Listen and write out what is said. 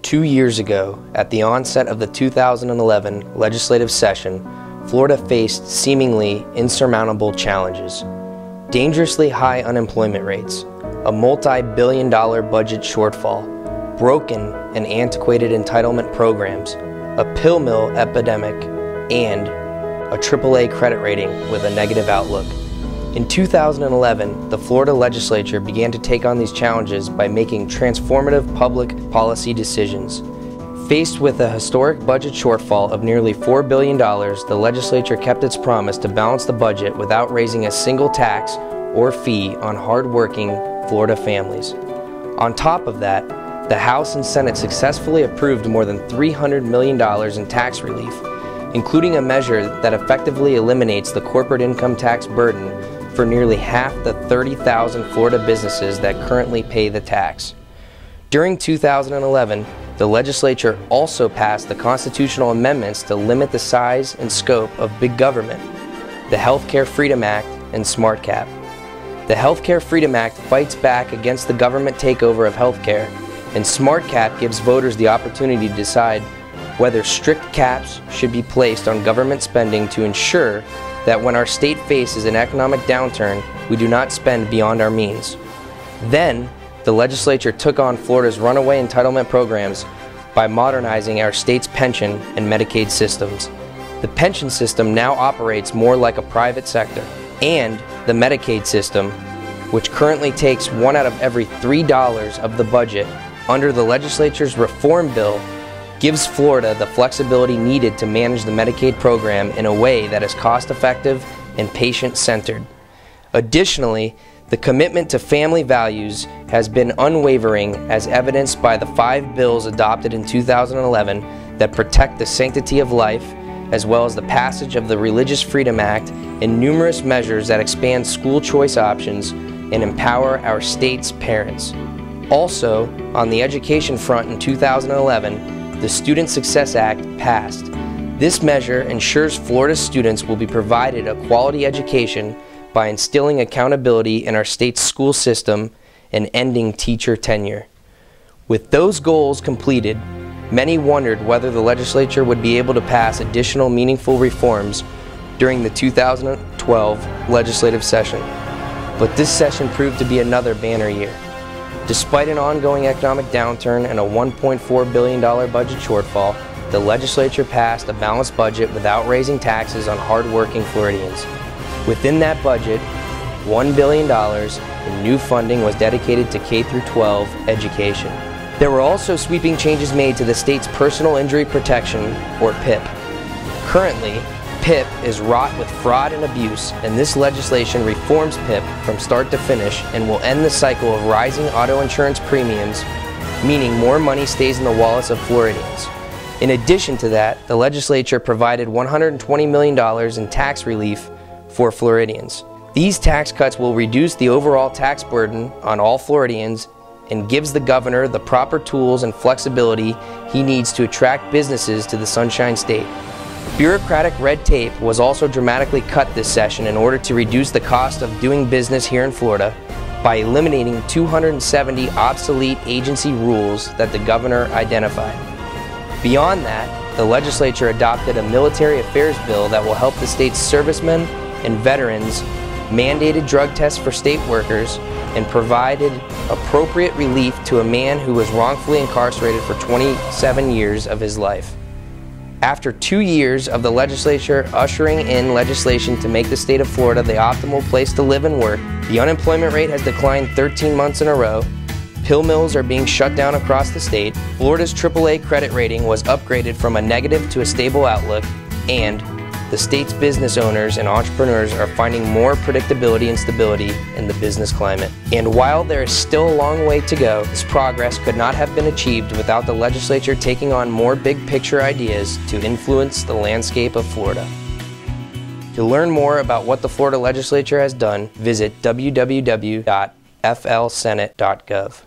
2 years ago, at the onset of the 2011 legislative session, Florida faced seemingly insurmountable challenges. Dangerously high unemployment rates, a multi-billion-dollar budget shortfall, broken and antiquated entitlement programs, a pill mill epidemic, and a AAA credit rating with a negative outlook. In 2011, the Florida legislature began to take on these challenges by making transformative public policy decisions. Faced with a historic budget shortfall of nearly $4 billion, the legislature kept its promise to balance the budget without raising a single tax or fee on hard-working Florida families. On top of that, the House and Senate successfully approved more than $300 million in tax relief, including a measure that effectively eliminates the corporate income tax burden for nearly half the 30,000 Florida businesses that currently pay the tax. During 2011, the legislature also passed the constitutional amendments to limit the size and scope of big government, the Healthcare Freedom Act and SmartCap. The Healthcare Freedom Act fights back against the government takeover of healthcare, and SmartCap gives voters the opportunity to decide whether strict caps should be placed on government spending to ensure that when our state faces an economic downturn, we do not spend beyond our means. Then, the legislature took on Florida's runaway entitlement programs by modernizing our state's pension and Medicaid systems. The pension system now operates more like a private sector, and the Medicaid system, which currently takes $1 out of every $3 of the budget under the legislature's reform bill, gives Florida the flexibility needed to manage the Medicaid program in a way that is cost-effective and patient-centered. Additionally, the commitment to family values has been unwavering, as evidenced by the 5 bills adopted in 2011 that protect the sanctity of life, as well as the passage of the Religious Freedom Act and numerous measures that expand school choice options and empower our state's parents. Also, on the education front in 2011, the Student Success Act passed. This measure ensures Florida students will be provided a quality education by instilling accountability in our state's school system and ending teacher tenure. With those goals completed, many wondered whether the legislature would be able to pass additional meaningful reforms during the 2012 legislative session. But this session proved to be another banner year. Despite an ongoing economic downturn and a $1.4 billion budget shortfall, the legislature passed a balanced budget without raising taxes on hard-working Floridians. Within that budget, $1 billion in new funding was dedicated to K-12 education. There were also sweeping changes made to the state's Personal Injury Protection, or PIP. Currently, PIP is wrought with fraud and abuse, and this legislation reforms PIP from start to finish and will end the cycle of rising auto insurance premiums, meaning more money stays in the wallets of Floridians. In addition to that, the legislature provided $120 million in tax relief for Floridians. These tax cuts will reduce the overall tax burden on all Floridians and gives the governor the proper tools and flexibility he needs to attract businesses to the Sunshine State. Bureaucratic red tape was also dramatically cut this session in order to reduce the cost of doing business here in Florida by eliminating 270 obsolete agency rules that the governor identified. Beyond that, the legislature adopted a military affairs bill that will help the state's servicemen and veterans, mandated drug tests for state workers, and provided appropriate relief to a man who was wrongfully incarcerated for 27 years of his life. After 2 years of the legislature ushering in legislation to make the state of Florida the optimal place to live and work, the unemployment rate has declined 13 months in a row, pill mills are being shut down across the state, Florida's AAA credit rating was upgraded from a negative to a stable outlook, and the state's business owners and entrepreneurs are finding more predictability and stability in the business climate. And while there is still a long way to go, this progress could not have been achieved without the legislature taking on more big picture ideas to influence the landscape of Florida. To learn more about what the Florida legislature has done, visit www.flsenate.gov.